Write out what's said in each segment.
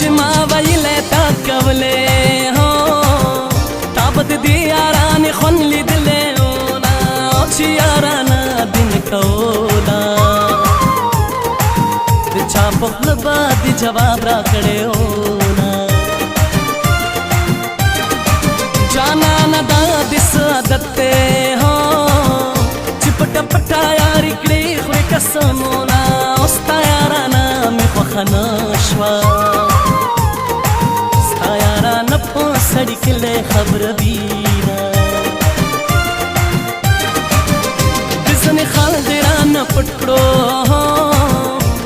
چې ما ویلې تا کولې هو تا بد دي یارانې خون لیدلې اونا چې یارانه دین کولا د چا په خوله باندې جواب را کړې اونا جانانه دا دس عادت ته هو چې پټه پټه یاري کړې خورې قسمونه اوس تا یارانه مې خوښه نه شوه ستا یارانه په سړي کې لې خبره وینه د ځنې خال دې رانه پټ کړو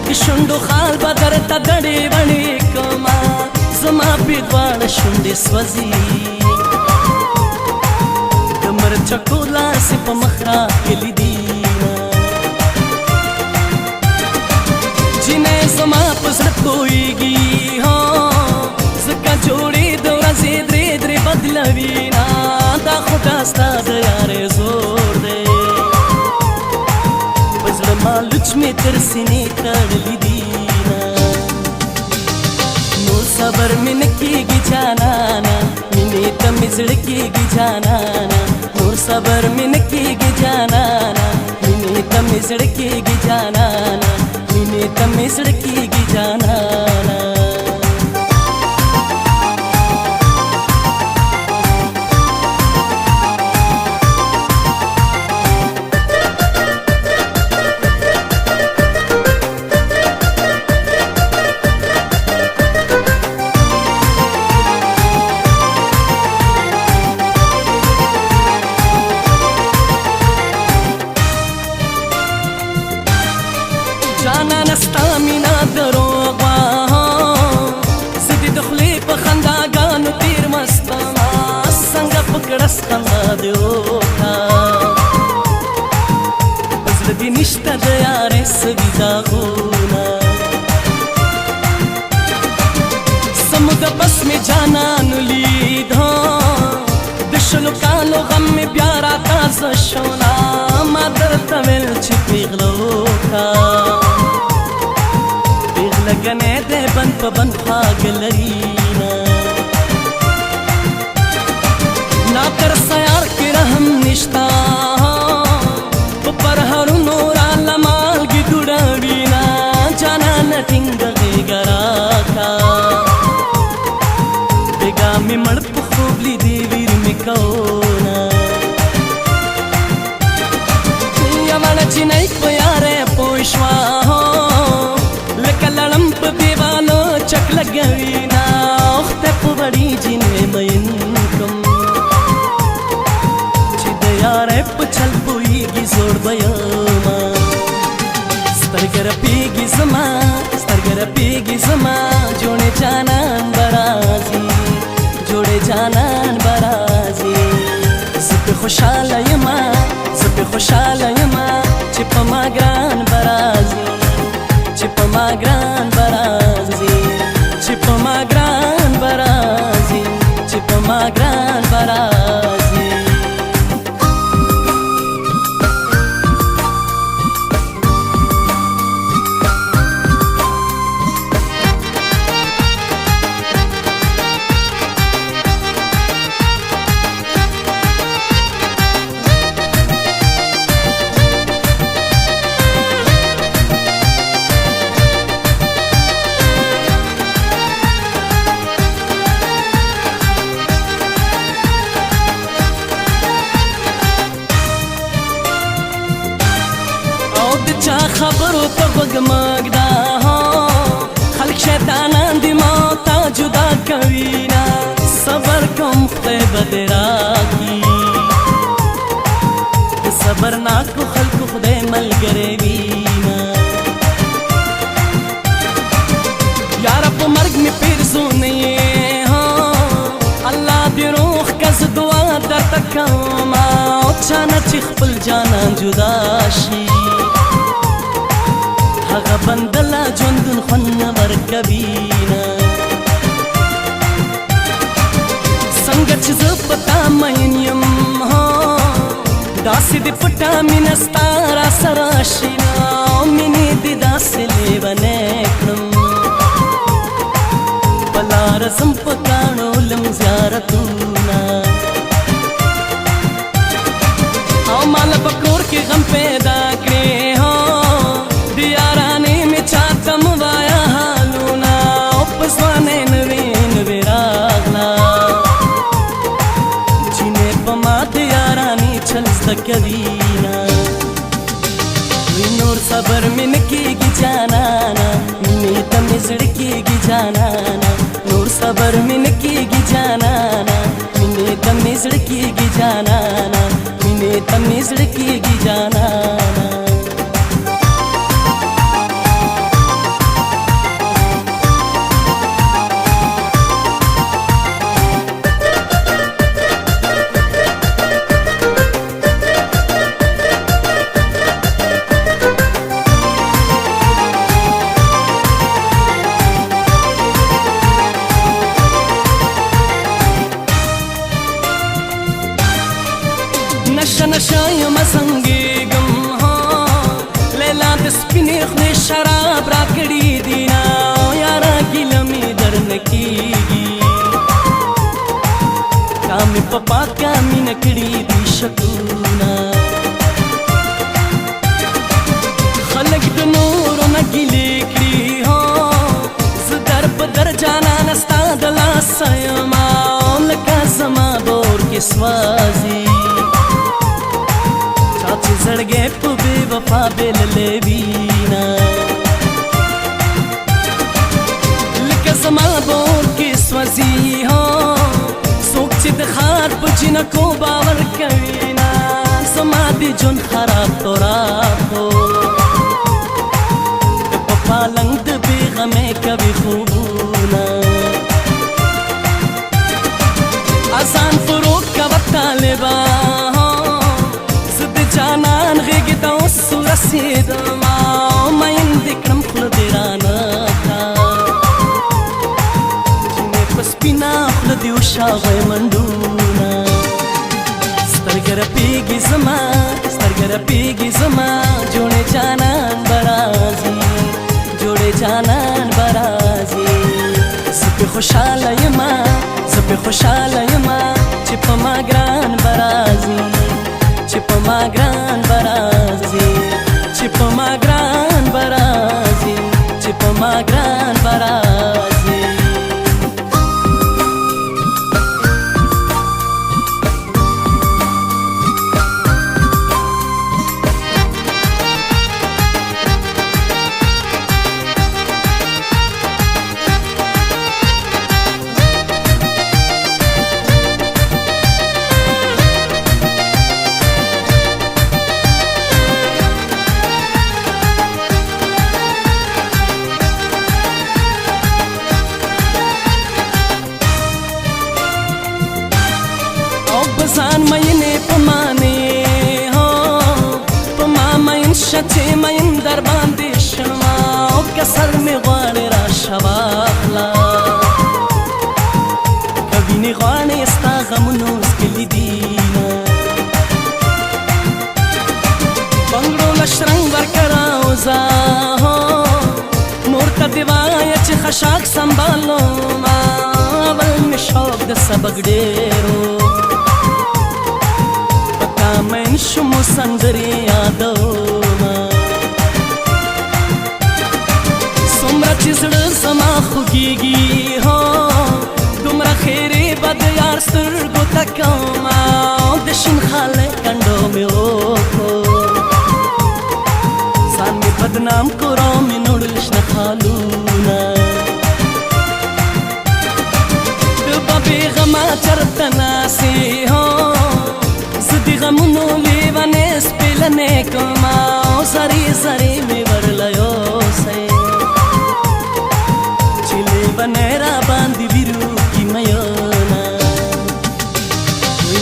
د شونډو خال به درته دړې وړې کړمه زما پې دواړه شونډې سوځي مرچکو لاسی پا مخ را کلی دینا جنه زما پزر کوئیگی زکا جوڑی دورا زیدری دری بدلوینا دا خدا ستا دیاره زور دے پزر مالوچ میں ترسینی تڑلی دینا نو صبر میں نکیگی جانانا مینی تمیزڑ کیگی جانانا نور صبر من کیگی جانانا مینی تمی زڑکیگی جانانا مینی تمی زڑکیگی جانانا جانانا ستا مینا دروغ زدی دخلی پا خنداگانو تیر مستما سنگا پکڑس خندا دیوکا بزردی نشتا دیاره سوی داغونا سمود بس میں جانانو لید دشلو کالو غم میں بیارا تازه شونا ما درتا ویل چی پیغلوکا لگنے دے بند پا بند خواگ لرینا نا کر سیار کی رحم نشتا پر ہرو نورا لمال گی دوڑاوینا جانا نٹنگ غیگراکا بیگا میں مڑ پا خوب لی دیویر میں کونا یا مانا چینائی کو یارے پوشوا لړم په دیوالو چک لګوینا وخته په وړي جنې مین کوم چې د یارې په چل پویږي زوړ بیاما سترګې رپیږي زما جوړې جانان برازي جوړې جانان برازي زه په خوشاله یما چې په ما ګران برازي چې په ما ګران برازي چې په ما ګران برازي چې په ما ګران برازي چا خبرو ته غوږ مږدا خلک شیطانان دي ما تا جدا کوینا صبر کوم خدای به دې راکړي د صبرناکو خلکو خدای ملګری وینا یاره په مرګ مې پیرزو نه یې الله دې روح کز دعا درته کومه او چا نه چې خپل جانان جدا شي هغه بندلا ژوندون خوند ورکوینا څنګه چې زه په تا مین یم داسې دې پټه مینه ستا راسره اشنا مینې دې داسې لیونی کړم کوینا نور صبر من کیږي جانانا مینې ته مې زړه کیږي جانانا نور صبر من کیږي جانانا مینې ته مې زړه کیږي جانانا مینې ته مې زړه کیږي جانانا نشه نشه یم زنګېږم لیلا د سپینې خولې شراب راکړي دينا یاره ګیله مې درنه کېږي تا مې په پاکه مینه کړي دي شکونه خلک د نورو نه ګیلې کړي زه در په در جانانه ستا د لاسه یمه لکه زما بور کې سوازي چې زړګې په بې وفا بللې وینا لکه زما بور کې سوځي څوک چې د ښار په جنکو باور کوي نه زما د ژوند خراب توراب هو په پالنګ د بېغمې کوي خوبونه اذان فروغ کوه طالبه جانان غېږې ته اوس ورسېدمه مین دې کړم خوله دې رانه کړه چې مې په سپینه خوله دې وشاغی منډونه سترګه رپېږي زما سترګه رپېږي زما جوړې جانان به راځي جوړې جانان به راځي زه پې خوشحاله یمه زه پې خوشحاله یمه چې په ما ګران به راځي چې په ما ګران به راځي چې په ما ګران به راځي چې په ما ګران به راځي ځان مینې په مانې په ما مین شه چې مین در باندې شمه او که سر مې غواړې راشه واخله که وینې غواړې ستا غمونو زګلي دینه بنګړو له شرنګ ورکه راوځه مور ته دې وایه چې خشاک سنبالومه اول مې شوق د سبق ډېرو من شمو سندرې یادومه څومره چې زړه زما خوږېږي دومره خیرې به د یار سترګو ته کومه د شین خاله کنډو مې وکړو ځان مې بدنام کړو مې نوړل شنه خالونه د به بېغمه چرته ناسې غمونو لیونې سپېلنې کومه او زرې زرې مې ورله یوسئ چې لیونې را باندې ویروکي میونه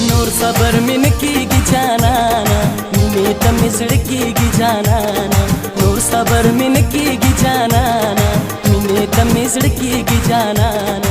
نور صبر مې نه کېږي جانانا مینې ته مې زړه کېږي جانانا نور صبر مې نه کېږي جانانا مینې ته مې زړه کېږي جانانا